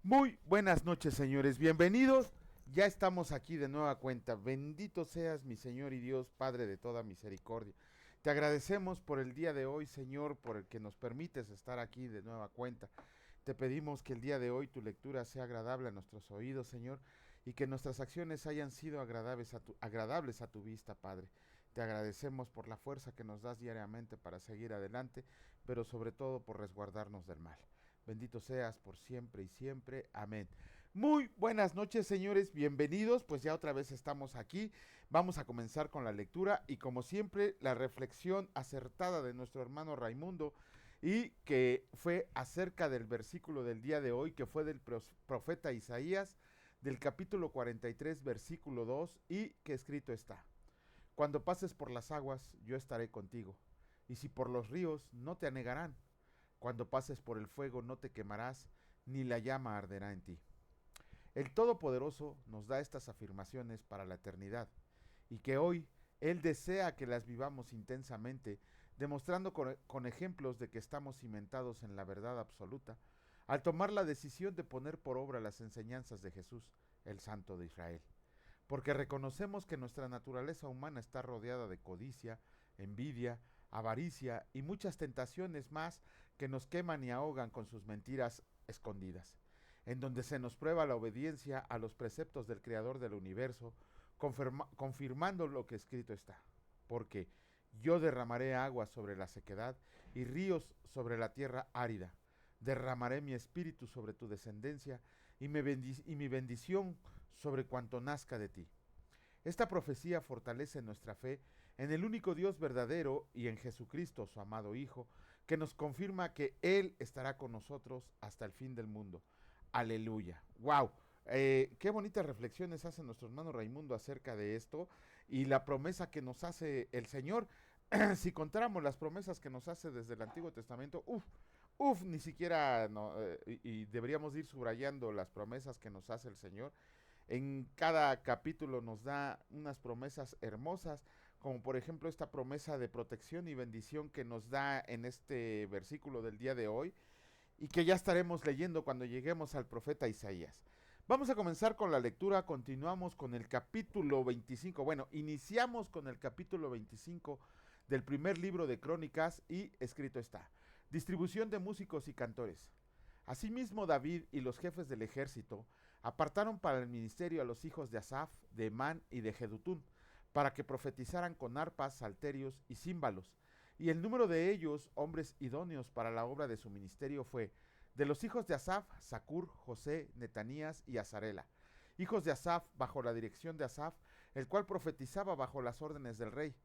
Muy buenas noches, señores. Bienvenidos. Ya estamos aquí de nueva cuenta. Bendito seas, mi Señor y Dios, Padre de toda misericordia. Te agradecemos por el día de hoy, Señor, por el que nos permites estar aquí de nueva cuenta. Te pedimos que el día de hoy tu lectura sea agradable a nuestros oídos, Señor, y que nuestras acciones hayan sido agradables a tu vista, Padre. Te agradecemos por la fuerza que nos das diariamente para seguir adelante, pero sobre todo por resguardarnos del mal. Bendito seas por siempre y siempre. Amén. Muy buenas noches, señores. Bienvenidos. Pues ya otra vez estamos aquí. Vamos a comenzar con la lectura y como siempre la reflexión acertada de nuestro hermano Raimundo y que fue acerca del versículo del día de hoy, que fue del profeta Isaías, del capítulo 43, versículo 2, y que escrito está: Cuando pases por las aguas, yo estaré contigo, y si por los ríos, no te anegarán. Cuando pases por el fuego, no te quemarás, ni la llama arderá en ti. El Todopoderoso nos da estas afirmaciones para la eternidad, y que hoy Él desea que las vivamos intensamente, demostrando con ejemplos de que estamos cimentados en la verdad absoluta, al tomar la decisión de poner por obra las enseñanzas de Jesús, el Santo de Israel. Porque reconocemos que nuestra naturaleza humana está rodeada de codicia, envidia, avaricia y muchas tentaciones más que nos queman y ahogan con sus mentiras escondidas, en donde se nos prueba la obediencia a los preceptos del Creador del universo, confirmando lo que escrito está. Porque yo derramaré agua sobre la sequedad y ríos sobre la tierra árida. Derramaré mi espíritu sobre tu descendencia y mi bendición sobre cuanto nazca de ti. Esta profecía fortalece nuestra fe en el único Dios verdadero y en Jesucristo, su amado Hijo, que nos confirma que Él estará con nosotros hasta el fin del mundo. Aleluya. ¡Wow! Qué bonitas reflexiones hace nuestro hermano Raimundo acerca de esto y la promesa que nos hace el Señor. Si contáramos las promesas que nos hace desde el Antiguo Testamento, ni siquiera, no, y deberíamos ir subrayando las promesas que nos hace el Señor. En cada capítulo nos da unas promesas hermosas, como por ejemplo esta promesa de protección y bendición que nos da en este versículo del día de hoy y que ya estaremos leyendo cuando lleguemos al profeta Isaías. Vamos a comenzar con la lectura, continuamos con el capítulo 25, bueno, iniciamos con el capítulo 25 del primer libro de Crónicas y escrito está: distribución de músicos y cantores. Asimismo, David y los jefes del ejército apartaron para el ministerio a los hijos de Asaf, de Emán y de Jedutún, para que profetizaran con arpas, salterios y címbalos. Y el número de ellos, hombres idóneos para la obra de su ministerio, fue: de los hijos de Asaf, Sacur, José, Netanías y Azarela. Hijos de Asaf, bajo la dirección de Asaf, el cual profetizaba bajo las órdenes del rey.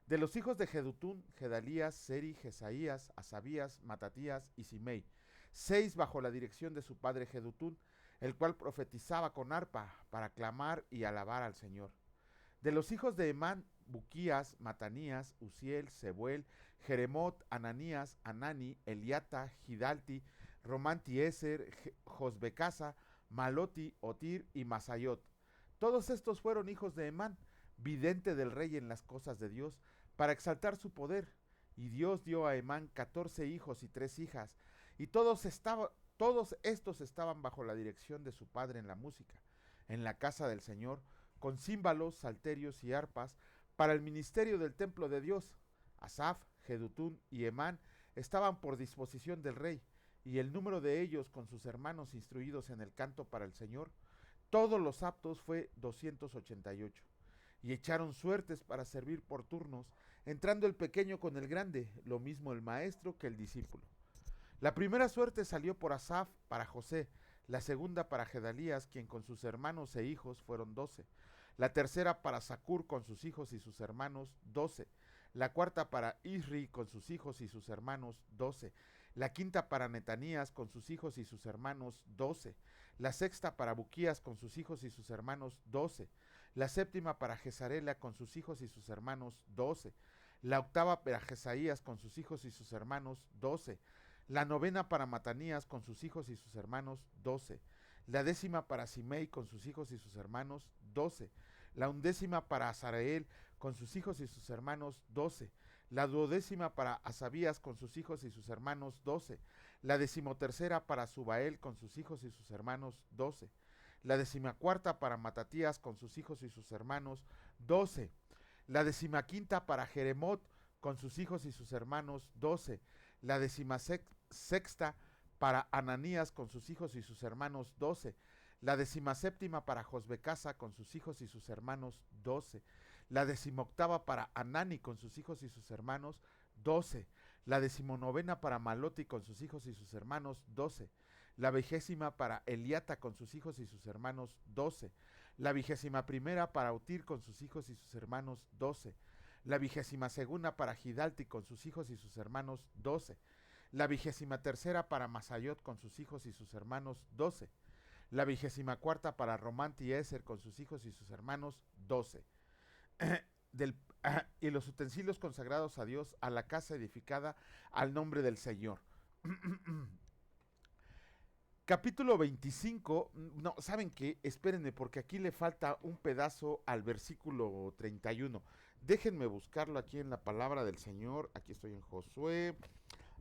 De los hijos de Jedutún, Gedalías, Seri, Jesaías, Asabías, Matatías y Simei. 6 bajo la dirección de su padre Jedutún, el cual profetizaba con arpa para clamar y alabar al Señor. De los hijos de Emán, Buquías, Matanías, Uziel, Sebuel, Jeremot, Ananías, Anani, Eliata, Gidalti, Romantieser, Josbecasa, Maloti, Otir y Masayot. Todos estos fueron hijos de Emán, vidente del rey en las cosas de Dios, para exaltar su poder. Y Dios dio a Emán 14 hijos y 3 hijas, y todos estos estaban bajo la dirección de su padre en la música, en la casa del Señor, con címbalos, salterios y arpas, para el ministerio del templo de Dios. Asaf, Jedutún y Emán estaban por disposición del rey, y el número de ellos con sus hermanos instruidos en el canto para el Señor, todos los aptos fue 288. Y echaron suertes para servir por turnos, entrando el pequeño con el grande, lo mismo el maestro que el discípulo. La primera suerte salió por Asaf para José, la segunda para Gedalías, quien con sus hermanos e hijos fueron 12, la tercera para Sacur con sus hijos y sus hermanos 12, la cuarta para Isri con sus hijos y sus hermanos 12, la quinta para Netanías con sus hijos y sus hermanos 12, la sexta para Buquías con sus hijos y sus hermanos 12, la séptima para Jezarela con sus hijos y sus hermanos 12, la octava para Jesaías con sus hijos y sus hermanos 12, la novena para Matanías con sus hijos y sus hermanos 12, la décima para Simei con sus hijos y sus hermanos 12, la undécima para Azarael con sus hijos y sus hermanos 12, La duodécima para Asabías con sus hijos y sus hermanos, 12. La decimotercera para Subael con sus hijos y sus hermanos, 12. La decimacuarta para Matatías con sus hijos y sus hermanos, 12. La decimaquinta para Jeremot con sus hijos y sus hermanos, 12. La decimasexta para Ananías con sus hijos y sus hermanos, 12. La decimaséptima para Josbecasa con sus hijos y sus hermanos, 12. La decimoctava para Anani con sus hijos y sus hermanos, 12. La decimonovena para Maloti con sus hijos y sus hermanos, 12. La 20ª para Eliata con sus hijos y sus hermanos, 12. La 21ª para Utir con sus hijos y sus hermanos, 12. La 22ª para Gidalti con sus hijos y sus hermanos, 12. La 23ª para Masayot con sus hijos y sus hermanos, 12. La 24ª para Romanti Eser con sus hijos y sus hermanos, 12. Y los utensilios consagrados a Dios, a la casa edificada al nombre del Señor. Capítulo 25, no, ¿saben qué? Espérenme, porque aquí le falta un pedazo al versículo 31. Déjenme buscarlo aquí en la palabra del Señor. Aquí estoy en Josué,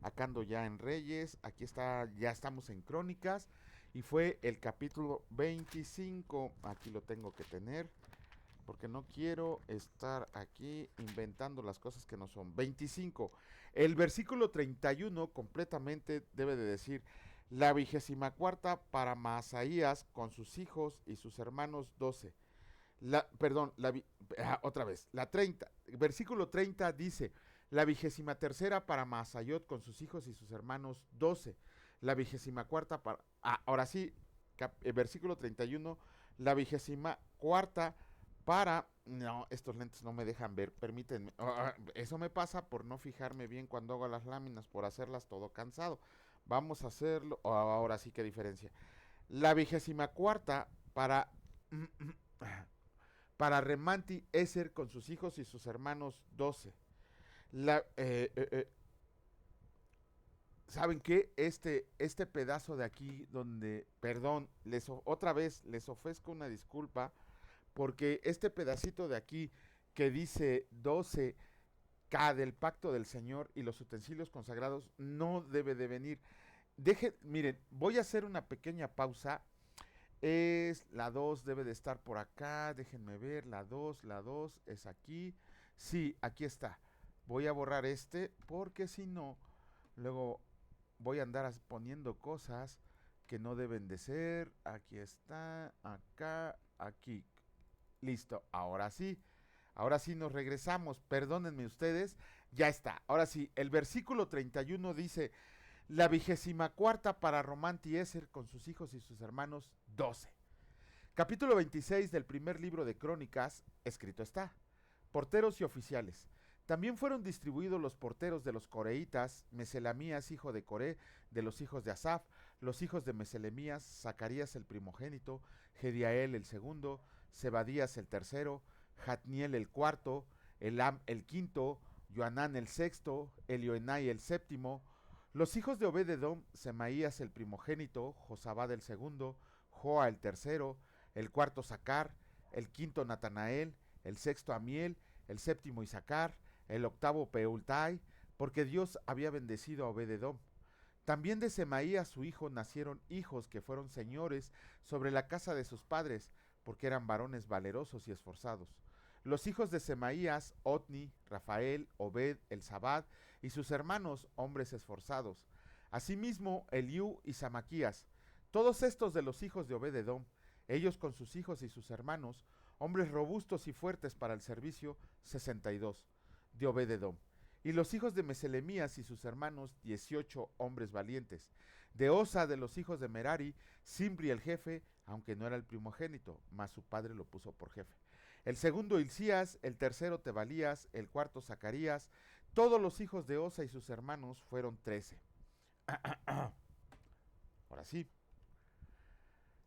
acá ando ya en Reyes, aquí está, ya estamos en Crónicas, y fue el capítulo 25. Aquí lo tengo que tener, porque no quiero estar aquí inventando las cosas que no son. 25. El versículo 31 completamente debe de decir: la 24ª para Maasaías con sus hijos y sus hermanos, 12. Otra vez, la 30. Versículo 30 dice: la 23ª para Maasayot con sus hijos y sus hermanos, 12. La 24ª para... ahora sí, versículo 31. La 24ª para... No, estos lentes no me dejan ver, permítanme. Eso me pasa por no fijarme bien cuando hago las láminas, por hacerlas todo cansado. Vamos a hacerlo. Ahora sí, qué diferencia. La 24ª para Remanti Eser con sus hijos y sus hermanos, 12. ¿Saben qué? Este pedazo de aquí donde, perdón, otra vez les ofrezco una disculpa, porque este pedacito de aquí que dice 12K del pacto del Señor y los utensilios consagrados no debe de venir. Miren, voy a hacer una pequeña pausa. Es la 2, debe de estar por acá, déjenme ver, la 2 es aquí. Sí, aquí está. Voy a borrar porque si no, luego voy a andar poniendo cosas que no deben de ser. Aquí está, acá, aquí. Listo, ahora sí nos regresamos, perdónenme ustedes, ya está. Ahora sí, el versículo 31 dice: la 24ª para Romanti Eser con sus hijos y sus hermanos, 12. Capítulo 26 del primer libro de Crónicas, escrito está: porteros y oficiales. También fueron distribuidos los porteros de los coreitas: Meselamías, hijo de Coré, de los hijos de Asaf, los hijos de Meselemías, Zacarías el primogénito, Gediael el segundo, Zebadías el tercero, Jatniel el cuarto, Elam el quinto, Joanán el sexto, Elioenai el séptimo. Los hijos de Obed-edom: Semaías el primogénito, Josabad el segundo, Joa el tercero, el cuarto Sacar, el quinto Natanael, el sexto Amiel, el séptimo Isacar, el octavo Peultai, porque Dios había bendecido a Obed-edom. También de Semaías su hijo nacieron hijos que fueron señores sobre la casa de sus padres, porque eran varones valerosos y esforzados. Los hijos de Semaías: Otni, Rafael, Obed, Elzabad, y sus hermanos, hombres esforzados. Asimismo, Eliú y Samaquías. Todos estos de los hijos de Obed-edom, ellos con sus hijos y sus hermanos, hombres robustos y fuertes para el servicio, 62, de Obed-edom. Y los hijos de Meselemías y sus hermanos, 18 hombres valientes. De Osa, de los hijos de Merari, Simbri el jefe, aunque no era el primogénito, mas su padre lo puso por jefe. El segundo Hilcías, el tercero Tebalías, el cuarto Zacarías. Todos los hijos de Osa y sus hermanos fueron 13. Ahora sí.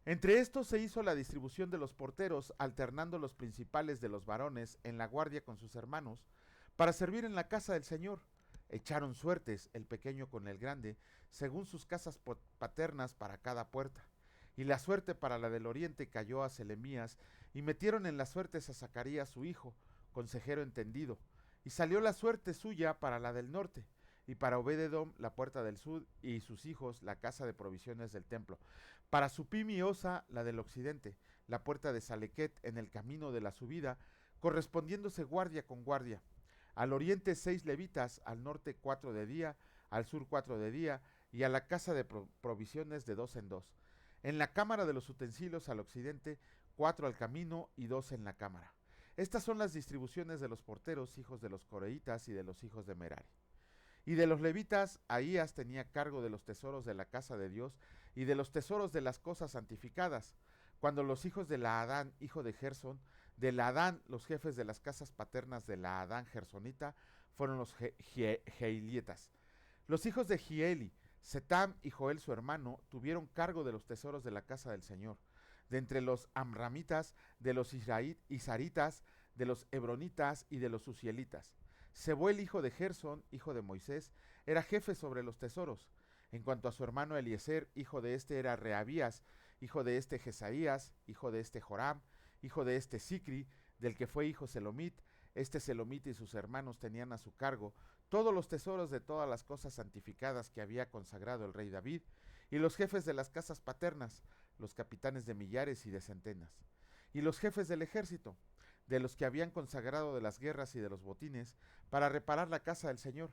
Entre estos se hizo la distribución de los porteros, alternando los principales de los varones en la guardia con sus hermanos, para servir en la casa del Señor. Echaron suertes, el pequeño con el grande, según sus casas paternas para cada puerta. Y la suerte para la del oriente cayó a Selemías, y metieron en las suertes a Zacarías su hijo, consejero entendido. Y salió la suerte suya para la del norte, y para Obed-edom la puerta del sur, y sus hijos la casa de provisiones del templo. Para Supim y Osa la del occidente, la puerta de Salequet en el camino de la subida, correspondiéndose guardia con guardia. Al oriente 6 levitas, al norte 4 de día, al sur 4 de día, y a la casa de provisiones de 2 en 2. En la cámara de los utensilios al occidente, 4 al camino y 2 en la cámara. Estas son las distribuciones de los porteros, hijos de los coreitas y de los hijos de Merari. Y de los levitas, Ahías tenía cargo de los tesoros de la casa de Dios y de los tesoros de las cosas santificadas. Cuando los hijos de Laadán, hijo de Gersón, de Laadán, los jefes de las casas paternas de Laadán Gersonita, fueron los Jeilietas. Los hijos de Gieli, Setam y Joel su hermano, tuvieron cargo de los tesoros de la casa del Señor. De entre los amramitas, de los isaritas, de los hebronitas y de los uzielitas. Sebuel, hijo de Gersón, hijo de Moisés, era jefe sobre los tesoros. En cuanto a su hermano Eliezer, hijo de este era Reabías, hijo de este Jesaías, hijo de este Joram, hijo de este Sicri, del que fue hijo Selomit. Este Selomit y sus hermanos tenían a su cargo todos los tesoros de todas las cosas santificadas que había consagrado el rey David, y los jefes de las casas paternas, los capitanes de millares y de centenas, y los jefes del ejército, de los que habían consagrado de las guerras y de los botines, para reparar la casa del Señor.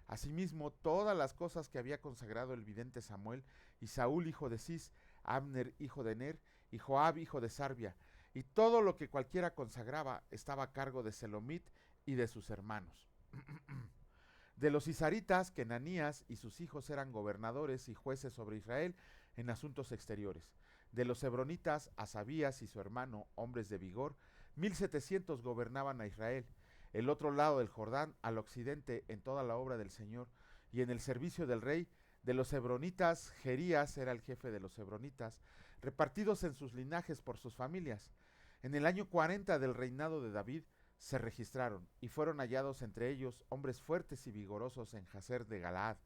Asimismo, todas las cosas que había consagrado el vidente Samuel, y Saúl hijo de Cis, Abner hijo de Ner, y Joab hijo de Sarbia, y todo lo que cualquiera consagraba estaba a cargo de Selomit y de sus hermanos. De los isaritas, Kenanías y sus hijos eran gobernadores y jueces sobre Israel en asuntos exteriores. De los hebronitas, Asabías y su hermano, hombres de vigor, 1700 gobernaban a Israel. El otro lado del Jordán, al occidente, en toda la obra del Señor y en el servicio del rey. De los hebronitas, Jerías era el jefe de los hebronitas, repartidos en sus linajes por sus familias. En el año 40 del reinado de David se registraron, y fueron hallados entre ellos hombres fuertes y vigorosos en Jazer de Galaad,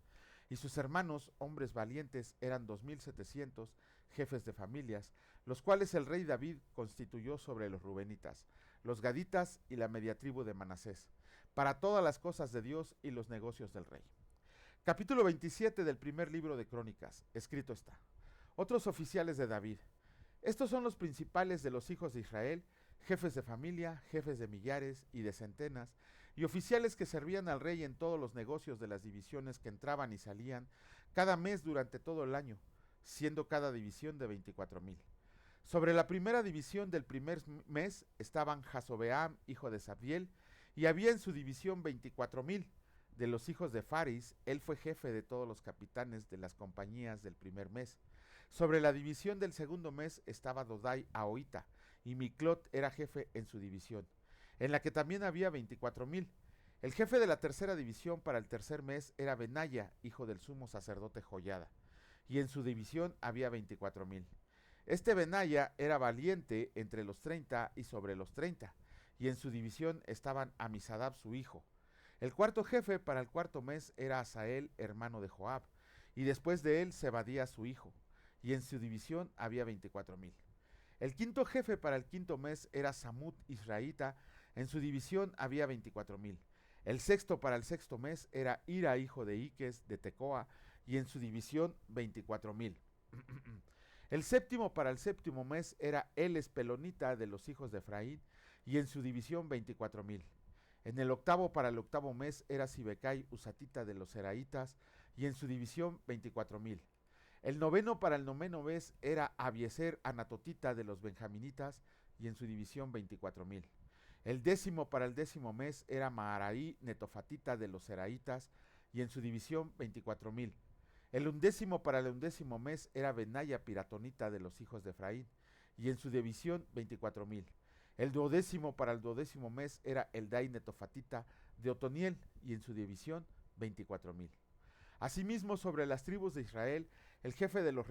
y sus hermanos, hombres valientes, eran 2700, jefes de familias, los cuales el rey David constituyó sobre los rubenitas, los gaditas y la media tribu de Manasés, para todas las cosas de Dios y los negocios del rey. Capítulo 27 del primer libro de Crónicas, escrito está. Otros oficiales de David. Estos son los principales de los hijos de Israel, jefes de familia, jefes de millares y de centenas, y oficiales que servían al rey en todos los negocios de las divisiones que entraban y salían cada mes durante todo el año, siendo cada división de 24,000. Sobre la primera división del primer mes estaban Jasobeam, hijo de Sabdiel, y había en su división 24,000. De los hijos de Faris, él fue jefe de todos los capitanes de las compañías del primer mes. Sobre la división del segundo mes estaba Dodai Ahoita, y Miclot era jefe en su división, en la que también había 24,000. El jefe de la tercera división para el tercer mes era Benaya, hijo del sumo sacerdote Joiada, y en su división había 24,000. Este Benaya era valiente entre los 30 y sobre los 30, y en su división estaban Amisadab su hijo. El cuarto jefe para el cuarto mes era Asael, hermano de Joab, y después de él Zebadía su hijo, y en su división había 24,000. El quinto jefe para el quinto mes era Samut israelita, en su división había 24,000. El sexto para el sexto mes era Ira, hijo de Iques, de Tecoa, y en su división 24,000. El séptimo para el séptimo mes era Eles Pelonita, de los hijos de Efraín, y en su división 24,000. En el octavo para el octavo mes era Sibecai Usatita, de los Seraitas, y en su división 24,000. El noveno para el noveno mes era Abieser Anatotita, de los Benjaminitas, y en su división 24,000. El décimo para el décimo mes era Maharaí Netofatita, de los Seraitas, y en su división 24,000. El undécimo para el undécimo mes era Benaya Piratonita, de los hijos de Efraín, y en su división 24,000. El duodécimo para el duodécimo mes era Eldai Netofatita, de Otoniel, y en su división 24,000. Asimismo, sobre las tribus de Israel, el jefe de los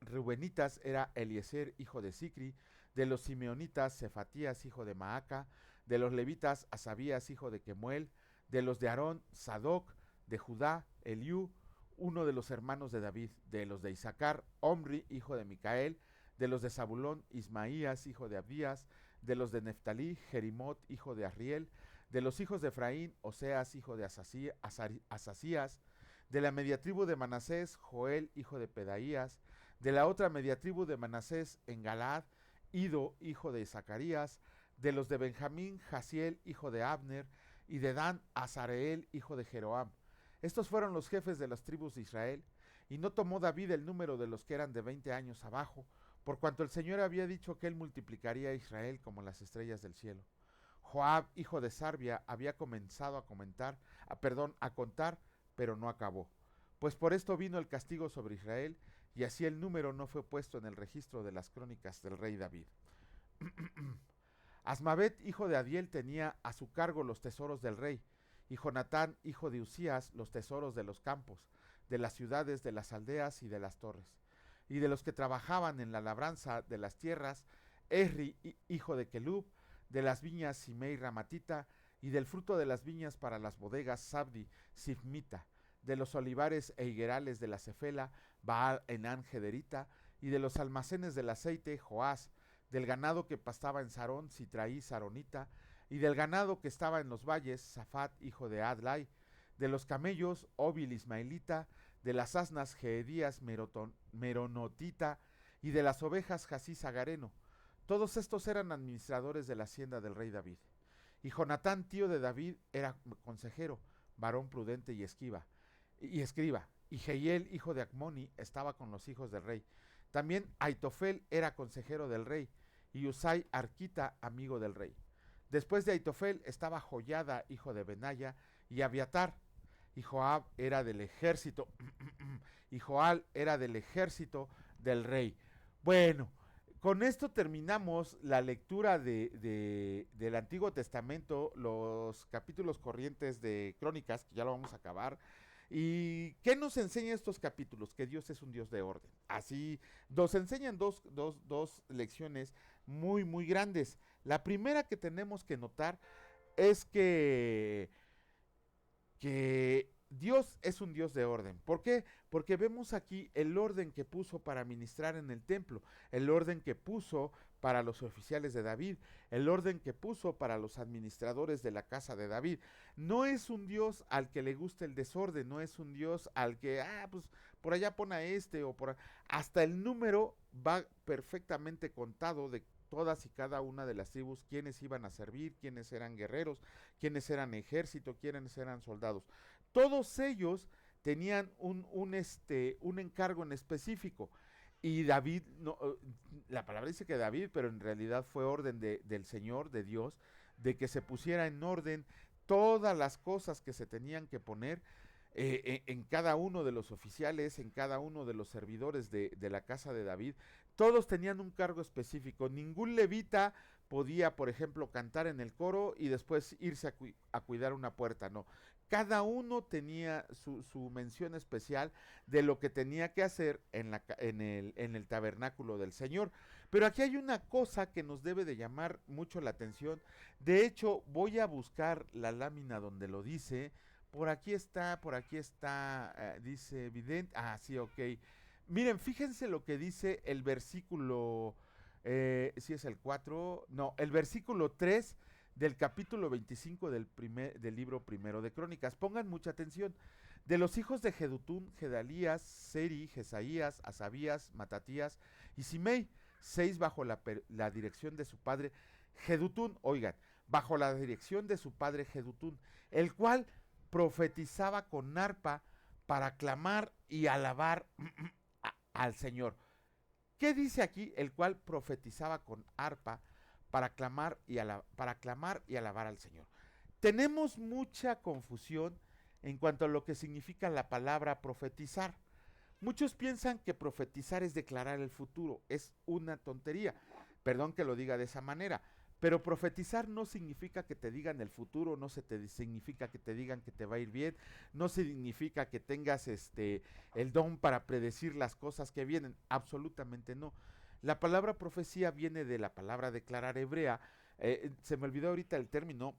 Reubenitas era Eliezer, hijo de Sicri, de los Simeonitas, Cefatías, hijo de Maaca, de los levitas, Asabías, hijo de Kemuel, de los de Aarón, Sadoc, de Judá, Eliú, uno de los hermanos de David, de los de Isaacar, Omri, hijo de Micael, de los de Zabulón, Ismaías, hijo de Abías, de los de Neftalí, Jerimot, hijo de Arriel, De los hijos de Efraín, Oseas, hijo de Asasías. De la media tribu de Manasés, Joel, hijo de Pedaías. De la otra media tribu de Manasés, en Galaad, Ido, hijo de Zacarías. De los de Benjamín, Jasiel, hijo de Abner. Y de Dan, Azareel, hijo de Jeroam. Estos fueron los jefes de las tribus de Israel. Y no tomó David el número de los que eran de 20 años abajo, por cuanto el Señor había dicho que él multiplicaría a Israel como las estrellas del cielo. Joab, hijo de Sarbia, había comenzado a contar, pero no acabó. Pues por esto vino el castigo sobre Israel, y así el número no fue puesto en el registro de las crónicas del rey David. Asmavet, hijo de Adiel, tenía a su cargo los tesoros del rey, y Jonatán, hijo de Usías, los tesoros de los campos, de las ciudades, de las aldeas y de las torres. Y de los que trabajaban en la labranza de las tierras, Esri, hijo de Kelub, de las viñas Simei Ramatita, y del fruto de las viñas para las bodegas Sabdi, Sifmita, de los olivares e higuerales de la Cefela, Baal Enán Gederita, y de los almacenes del aceite, Joás, del ganado que pastaba en Sarón, Sitraí Saronita, y del ganado que estaba en los valles, Safat, hijo de Adlai, de los camellos, Obil Ismaelita, de las asnas, Geedías Meronotita, y de las ovejas, Jasís Agareno. Todos estos eran administradores de la hacienda del rey David. Y Jonatán, tío de David, era consejero, varón prudente y escriba. Y Jehiel, hijo de Acmoni, estaba con los hijos del rey. También Aitofel era consejero del rey, y Usai Arquita, amigo del rey. Después de Aitofel estaba Joyada, hijo de Benaya, y Abiatar, y Joab era del ejército, y Joal era del ejército del rey. Bueno, con esto terminamos la lectura del Antiguo Testamento, los capítulos corrientes de Crónicas, que ya lo vamos a acabar. ¿Y qué nos enseña estos capítulos? Que Dios es un Dios de orden. Así nos enseñan dos lecciones muy, muy grandes. La primera que tenemos que notar es que Dios es un Dios de orden. ¿Por qué? Porque vemos aquí el orden que puso para ministrar en el templo, el orden que puso para los oficiales de David, el orden que puso para los administradores de la casa de David. No es un Dios al que le guste el desorden, no es un Dios al que, pues por allá pone a este o por hasta el número va perfectamente contado de todas y cada una de las tribus, quiénes iban a servir, quiénes eran guerreros, quiénes eran ejército, quiénes eran soldados. Todos ellos tenían un encargo en específico. Y David, no, la palabra dice que David, pero en realidad fue orden del Señor, de Dios, de que se pusiera en orden todas las cosas que se tenían que poner en cada uno de los oficiales, en cada uno de los servidores de la casa de David. Todos tenían un cargo específico. Ningún levita podía, por ejemplo, cantar en el coro y después irse a cuidar una puerta. No, cada uno tenía su mención especial de lo que tenía que hacer en el tabernáculo del Señor. Pero aquí hay una cosa que nos debe de llamar mucho la atención. De hecho, voy a buscar la lámina donde lo dice. Por aquí está, dice evidente. Ah, sí, ok. Miren, fíjense lo que dice el versículo, si es el 4, no, el versículo 3 del capítulo 25 del libro primero de Crónicas. Pongan mucha atención. De los hijos de Jedutún, Gedalías, Seri, Jesaías, Asabías, Matatías y Simei, 6 bajo la dirección de su padre Jedutún, oigan, bajo la dirección de su padre Jedutún, el cual profetizaba con arpa para clamar y alabar al Señor. ¿Qué dice aquí? El cual profetizaba con arpa para clamar y alabar al Señor. Tenemos mucha confusión en cuanto a lo que significa la palabra profetizar. Muchos piensan que profetizar es declarar el futuro. Es una tontería. Perdón que lo diga de esa manera. Pero profetizar no significa que te digan el futuro, no significa que te digan que te va a ir bien, no significa que tengas el don para predecir las cosas que vienen, absolutamente no. La palabra profecía viene de la palabra declarar hebrea. Se me olvidó ahorita el término,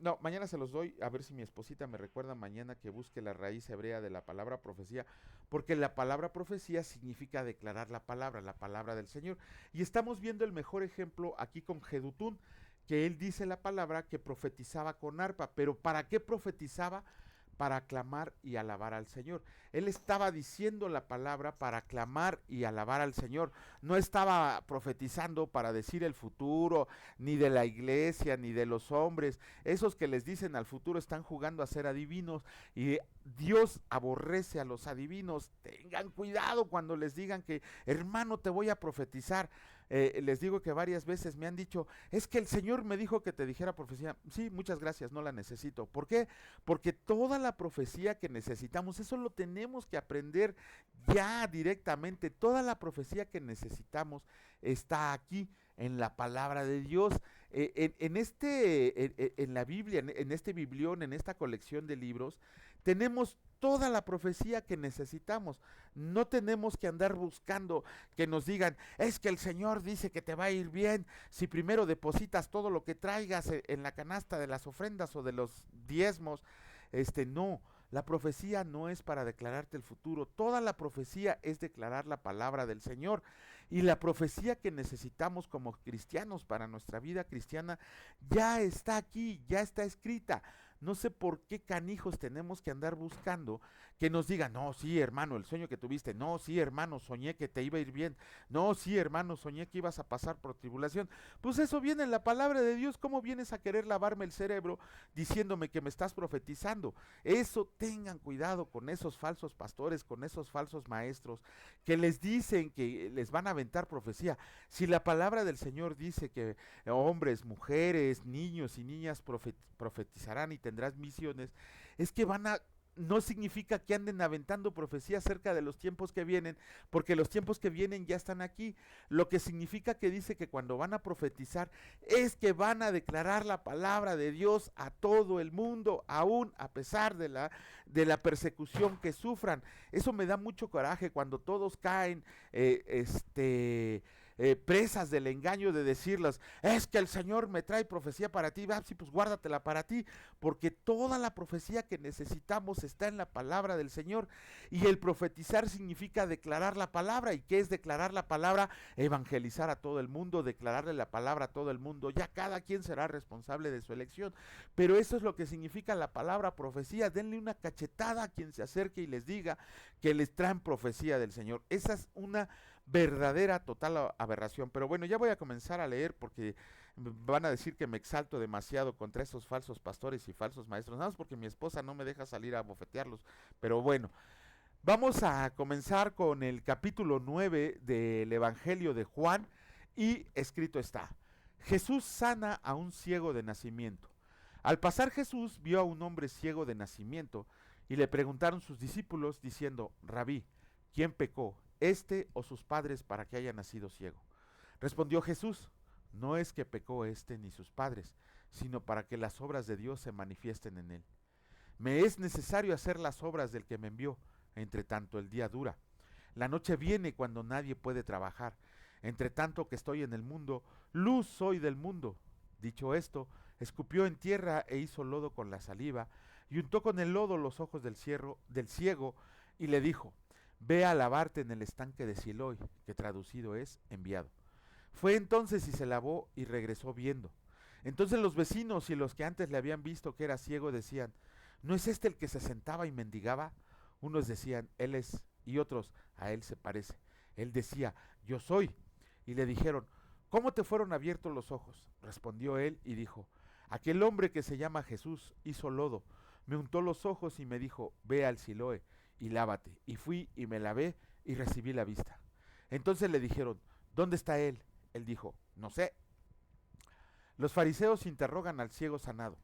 no, mañana se los doy, a ver si mi esposita me recuerda mañana que busque la raíz hebrea de la palabra profecía, porque la palabra profecía significa declarar la palabra del Señor. Y estamos viendo el mejor ejemplo aquí con Jedutún. que él dice la palabra que profetizaba con arpa, pero ¿para qué profetizaba? Para aclamar y alabar al Señor. Él estaba diciendo la palabra para aclamar y alabar al Señor. No estaba profetizando para decir el futuro, ni de la iglesia, ni de los hombres. Esos que les dicen al futuro están jugando a ser adivinos, y Dios aborrece a los adivinos. Tengan cuidado cuando les digan que, hermano, te voy a profetizar. Les digo que varias veces me han dicho, es que el Señor me dijo que te dijera profecía. Sí, muchas gracias, no la necesito. ¿Por qué? Porque toda la profecía que necesitamos, eso lo tenemos que aprender ya directamente. Toda la profecía que necesitamos está aquí en la palabra de Dios. En la Biblia, en este biblión, en esta colección de libros, tenemos toda la profecía que necesitamos. No tenemos que andar buscando que nos digan, es que el Señor dice que te va a ir bien si primero depositas todo lo que traigas en la canasta de las ofrendas o de los diezmos. No, la profecía no es para declararte el futuro. Toda la profecía es declarar la palabra del Señor. Y la profecía que necesitamos como cristianos para nuestra vida cristiana ya está aquí, ya está escrita. No sé por qué canijos tenemos que andar buscando que nos digan, no, sí, hermano, el sueño que tuviste, no, sí, hermano, soñé que te iba a ir bien, no, sí, hermano, soñé que ibas a pasar por tribulación. Pues eso viene en la palabra de Dios. ¿Cómo vienes a querer lavarme el cerebro diciéndome que me estás profetizando? Eso, tengan cuidado con esos falsos pastores, con esos falsos maestros que les dicen que les van a aventar profecía. Si la palabra del Señor dice que hombres, mujeres, niños y niñas profetizarán y tendrás visiones, es que no significa que anden aventando profecía acerca de los tiempos que vienen, porque los tiempos que vienen ya están aquí. Lo que significa que dice que cuando van a profetizar es que van a declarar la palabra de Dios a todo el mundo, aún a pesar de la persecución que sufran. Eso me da mucho coraje cuando todos caen presas del engaño de decirles, es que el Señor me trae profecía para ti. Sí, pues guárdatela para ti, porque toda la profecía que necesitamos está en la palabra del Señor. Y el profetizar significa declarar la palabra. ¿Y qué es declarar la palabra? Evangelizar a todo el mundo, declararle la palabra a todo el mundo. Ya cada quien será responsable de su elección, pero eso es lo que significa la palabra profecía. Denle una cachetada a quien se acerque y les diga que les traen profecía del Señor. Esa es una verdadera, total aberración. Pero bueno, ya voy a comenzar a leer, porque van a decir que me exalto demasiado contra esos falsos pastores y falsos maestros, nada más porque mi esposa no me deja salir a bofetearlos. Pero bueno, vamos a comenzar con el capítulo 9 del Evangelio de Juan, y escrito está: Jesús sana a un ciego de nacimiento. Al pasar Jesús vio a un hombre ciego de nacimiento, y le preguntaron sus discípulos diciendo, Rabí, ¿quién pecó, este o sus padres, para que haya nacido ciego? Respondió Jesús, no es que pecó este ni sus padres, sino para que las obras de Dios se manifiesten en él. Me es necesario hacer las obras del que me envió, entre tanto el día dura. La noche viene cuando nadie puede trabajar. Entre tanto que estoy en el mundo, luz soy del mundo. Dicho esto, escupió en tierra e hizo lodo con la saliva, y untó con el lodo los ojos del ciego, y le dijo, ve a lavarte en el estanque de Siloé, que traducido es enviado. Fue entonces y se lavó y regresó viendo. Entonces los vecinos y los que antes le habían visto que era ciego decían, ¿no es este el que se sentaba y mendigaba? Unos decían, él es, y otros, a él se parece. Él decía, yo soy. Y le dijeron, ¿cómo te fueron abiertos los ojos? Respondió él y dijo, aquel hombre que se llama Jesús hizo lodo, me untó los ojos y me dijo, ve al Siloé y lávate. Y fui y me lavé y recibí la vista. Entonces le dijeron, ¿dónde está él? Él dijo, no sé. Los fariseos interrogan al ciego sanado.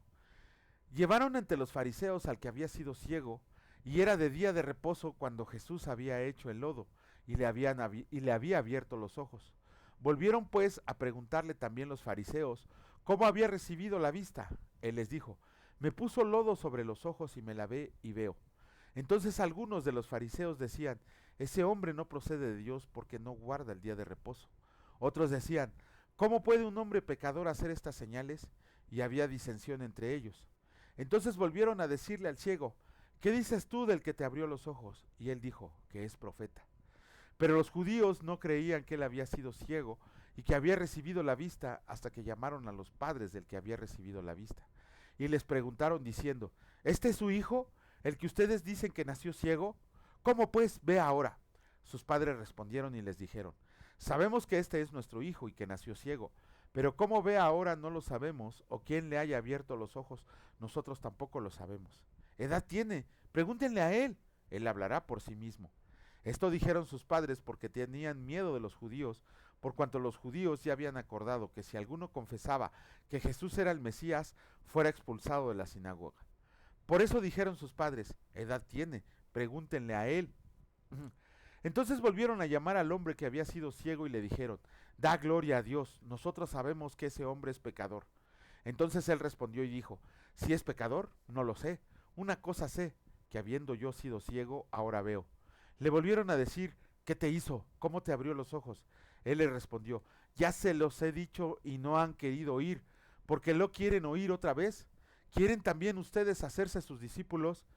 Llevaron ante los fariseos al que había sido ciego, y era de día de reposo cuando Jesús había hecho el lodo, y le había abierto los ojos. Volvieron pues a preguntarle también los fariseos, ¿cómo había recibido la vista? Él les dijo, me puso lodo sobre los ojos y me lavé y veo. Entonces algunos de los fariseos decían, ese hombre no procede de Dios porque no guarda el día de reposo. Otros decían, ¿cómo puede un hombre pecador hacer estas señales? Y había disensión entre ellos. Entonces volvieron a decirle al ciego, ¿qué dices tú del que te abrió los ojos? Y él dijo, que es profeta. Pero los judíos no creían que él había sido ciego, y que había recibido la vista, hasta que llamaron a los padres del que había recibido la vista. Y les preguntaron diciendo, ¿este es su hijo, el que ustedes dicen que nació ciego? ¿Cómo pues ve ahora? Sus padres respondieron y les dijeron, sabemos que este es nuestro hijo y que nació ciego, pero cómo ve ahora no lo sabemos, o quién le haya abierto los ojos, nosotros tampoco lo sabemos. ¿Edad tiene? Pregúntenle a él hablará por sí mismo. Esto dijeron sus padres porque tenían miedo de los judíos, por cuanto los judíos ya habían acordado que si alguno confesaba que Jesús era el Mesías, fuera expulsado de la sinagoga. Por eso dijeron sus padres, edad tiene, pregúntenle a él. Entonces volvieron a llamar al hombre que había sido ciego y le dijeron, da gloria a Dios, nosotros sabemos que ese hombre es pecador. Entonces él respondió y dijo, si es pecador, no lo sé. Una cosa sé, que habiendo yo sido ciego, ahora veo. Le volvieron a decir, ¿qué te hizo? ¿Cómo te abrió los ojos? Él le respondió, ya se los he dicho y no han querido oír, porque lo quieren oír otra vez. ¿Quieren también ustedes hacerse sus discípulos?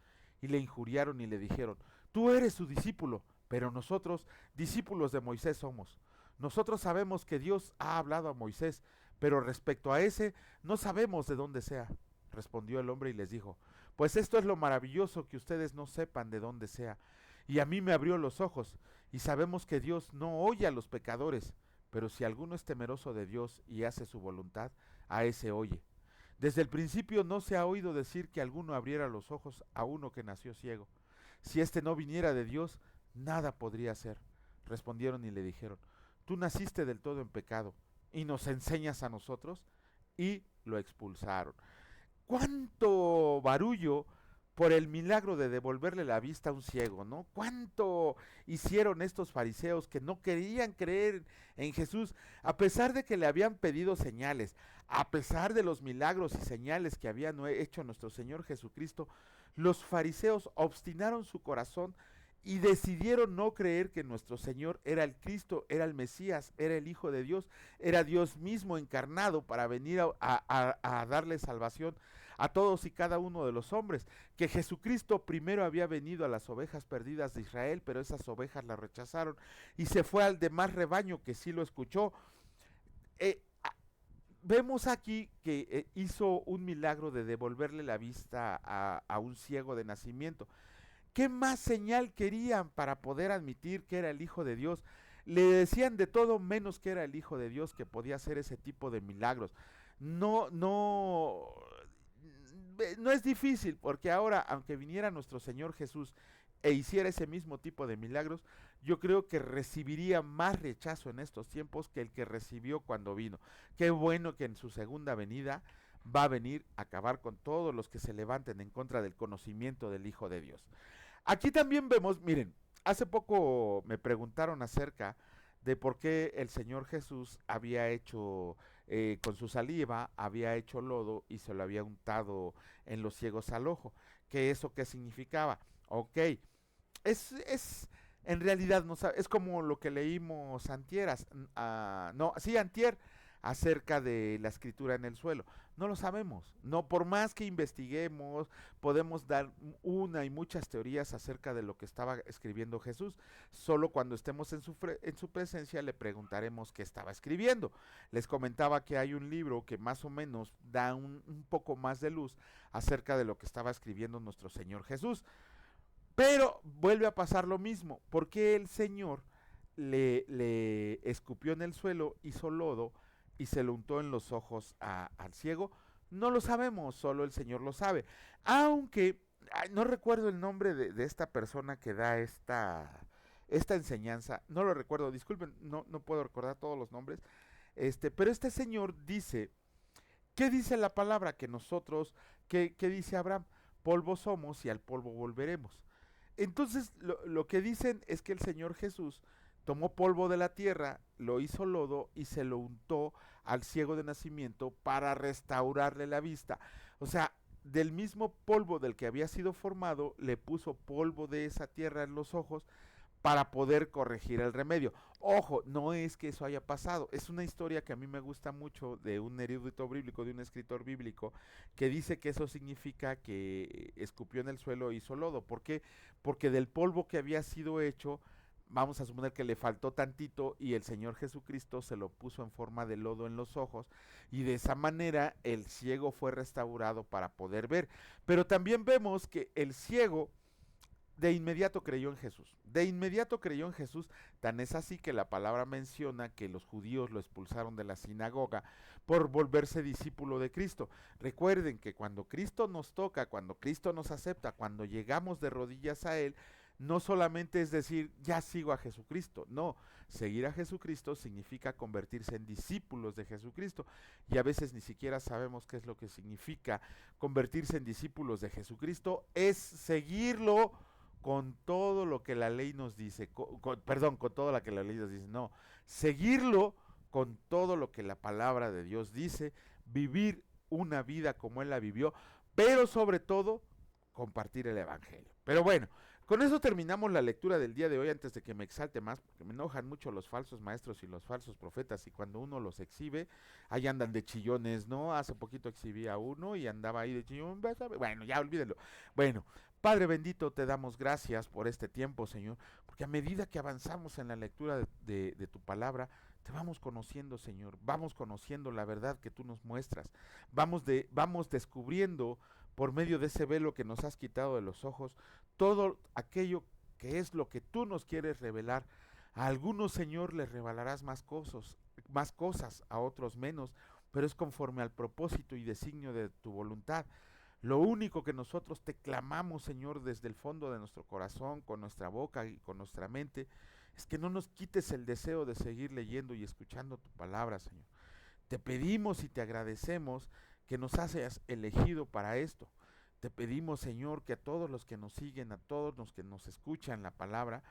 Y le injuriaron y le dijeron, tú eres su discípulo, pero nosotros discípulos de Moisés somos. Nosotros sabemos que Dios ha hablado a Moisés, pero respecto a ese no sabemos de dónde sea. Respondió el hombre y les dijo, pues esto es lo maravilloso, que ustedes no sepan de dónde sea. Y a mí me abrió los ojos, y sabemos que Dios no oye a los pecadores, pero si alguno es temeroso de Dios y hace su voluntad, a ese oye. Desde el principio no se ha oído decir que alguno abriera los ojos a uno que nació ciego. Si éste no viniera de Dios, nada podría hacer. Respondieron y le dijeron, tú naciste del todo en pecado, y nos enseñas a nosotros, y lo expulsaron. ¿Cuánto barullo por el milagro de devolverle la vista a un ciego, ¿no? ¿Cuánto hicieron estos fariseos que no querían creer en Jesús, a pesar de que le habían pedido señales, a pesar de los milagros y señales que había hecho nuestro Señor Jesucristo? Los fariseos obstinaron su corazón y decidieron no creer que nuestro Señor era el Cristo, era el Mesías, era el Hijo de Dios, era Dios mismo encarnado para venir a darle salvación a todos y cada uno de los hombres, que Jesucristo primero había venido a las ovejas perdidas de Israel, pero esas ovejas la rechazaron y se fue al demás rebaño que sí lo escuchó. Vemos aquí que hizo un milagro de devolverle la vista a un ciego de nacimiento. ¿Qué más señal querían para poder admitir que era el Hijo de Dios? Le decían de todo menos que era el Hijo de Dios, que podía hacer ese tipo de milagros. No es difícil, porque ahora, aunque viniera nuestro Señor Jesús e hiciera ese mismo tipo de milagros, yo creo que recibiría más rechazo en estos tiempos que el que recibió cuando vino. Qué bueno que en su segunda venida va a venir a acabar con todos los que se levanten en contra del conocimiento del Hijo de Dios. Aquí también vemos, miren, hace poco me preguntaron acerca de por qué el Señor Jesús había hecho, con su saliva, había hecho lodo y se lo había untado en los ciegos al ojo. ¿Qué eso qué significaba? Ok, en realidad no es como lo que leímos antieras, no, sí, antier, acerca de la escritura en el suelo. No lo sabemos. No, por más que investiguemos, podemos dar una y muchas teorías acerca de lo que estaba escribiendo Jesús. Solo cuando estemos en su presencia le preguntaremos qué estaba escribiendo. Les comentaba que hay un libro que más o menos da un poco más de luz acerca de lo que estaba escribiendo nuestro Señor Jesús. Pero vuelve a pasar lo mismo, porque el Señor le escupió en el suelo, hizo lodo y se lo untó en los ojos al ciego. No lo sabemos, solo el Señor lo sabe. Aunque no recuerdo el nombre de esta persona que da esta enseñanza, no lo recuerdo, disculpen, no puedo recordar todos los nombres, pero este señor dice, ¿qué dice la palabra? Que nosotros, ¿qué dice Abraham? Polvo somos y al polvo volveremos. Entonces lo que dicen es que el Señor Jesús tomó polvo de la tierra, lo hizo lodo y se lo untó al ciego de nacimiento para restaurarle la vista. O sea, del mismo polvo del que había sido formado, le puso polvo de esa tierra en los ojos para poder corregir el remedio. Ojo, no es que eso haya pasado, es una historia que a mí me gusta mucho de un erudito bíblico, de un escritor bíblico, que dice que eso significa que escupió en el suelo e hizo lodo. ¿Por qué? Porque del polvo que había sido hecho, vamos a suponer que le faltó tantito y el Señor Jesucristo se lo puso en forma de lodo en los ojos y de esa manera el ciego fue restaurado para poder ver. Pero también vemos que el ciego de inmediato creyó en Jesús. De inmediato creyó en Jesús. Tan es así que la palabra menciona que los judíos lo expulsaron de la sinagoga por volverse discípulo de Cristo. Recuerden que cuando Cristo nos toca, cuando Cristo nos acepta, cuando llegamos de rodillas a Él, no solamente es decir, ya sigo a Jesucristo. No, seguir a Jesucristo significa convertirse en discípulos de Jesucristo. Y a veces ni siquiera sabemos qué es lo que significa convertirse en discípulos de Jesucristo. Es seguirlo con todo lo que la ley nos dice, con todo lo que la ley nos dice, no, seguirlo con todo lo que la palabra de Dios dice, vivir una vida como Él la vivió, pero sobre todo, compartir el Evangelio. Pero bueno, con eso terminamos la lectura del día de hoy, antes de que me exalte más, porque me enojan mucho los falsos maestros y los falsos profetas, y cuando uno los exhibe, ahí andan de chillones, ¿no? Hace poquito exhibí a uno y andaba ahí de chillón, bueno, ya olvídenlo. Bueno, Padre bendito, te damos gracias por este tiempo, Señor, porque a medida que avanzamos en la lectura de tu palabra, te vamos conociendo, Señor, vamos conociendo la verdad que tú nos muestras, vamos descubriendo por medio de ese velo que nos has quitado de los ojos, todo aquello que es lo que tú nos quieres revelar. A algunos, Señor, les revelarás más cosas, a otros menos, pero es conforme al propósito y designio de tu voluntad. Lo único que nosotros te clamamos, Señor, desde el fondo de nuestro corazón, con nuestra boca y con nuestra mente, es que no nos quites el deseo de seguir leyendo y escuchando tu palabra, Señor. Te pedimos y te agradecemos que nos hayas elegido para esto. Te pedimos, Señor, que a todos los que nos siguen, a todos los que nos escuchan la palabra,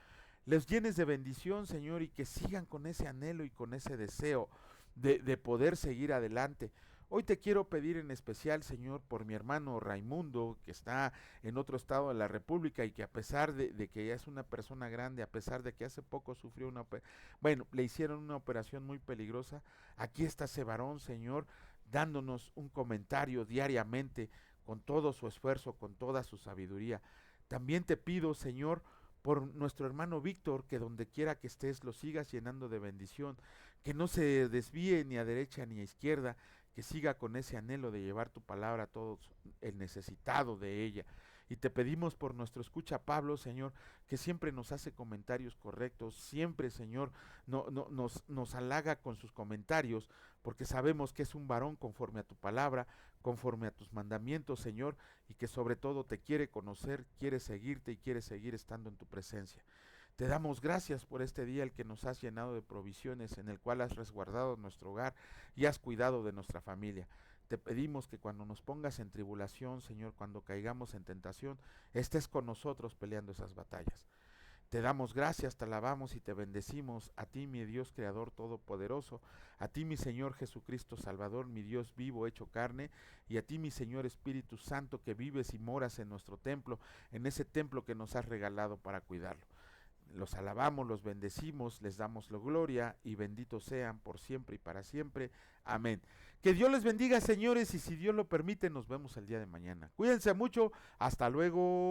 les llenes de bendición, Señor, y que sigan con ese anhelo y con ese deseo de poder seguir adelante. Hoy te quiero pedir en especial, Señor, por mi hermano Raimundo, que está en otro estado de la República y que a pesar de que ya es una persona grande, a pesar de que hace poco sufrió le hicieron una operación muy peligrosa, aquí está ese varón, Señor, dándonos un comentario diariamente con todo su esfuerzo, con toda su sabiduría. También te pido, Señor, por nuestro hermano Víctor, que donde quiera que estés lo sigas llenando de bendición, que no se desvíe ni a derecha ni a izquierda, que siga con ese anhelo de llevar tu palabra a todos el necesitado de ella. Y te pedimos por nuestro escucha Pablo, Señor, que siempre nos hace comentarios correctos, siempre, Señor, nos halaga con sus comentarios, porque sabemos que es un varón conforme a tu palabra, conforme a tus mandamientos, Señor, y que sobre todo te quiere conocer, quiere seguirte y quiere seguir estando en tu presencia. Te damos gracias por este día, el que nos has llenado de provisiones, en el cual has resguardado nuestro hogar y has cuidado de nuestra familia. Te pedimos que cuando nos pongas en tribulación, Señor, cuando caigamos en tentación, estés con nosotros peleando esas batallas. Te damos gracias, te alabamos y te bendecimos, a ti, mi Dios Creador Todopoderoso, a ti, mi Señor Jesucristo Salvador, mi Dios vivo hecho carne, y a ti, mi Señor Espíritu Santo, que vives y moras en nuestro templo, en ese templo que nos has regalado para cuidarlo. Los alabamos, los bendecimos, les damos la gloria y benditos sean por siempre y para siempre. Amén. Que Dios les bendiga, señores, y si Dios lo permite, nos vemos el día de mañana. Cuídense mucho, hasta luego.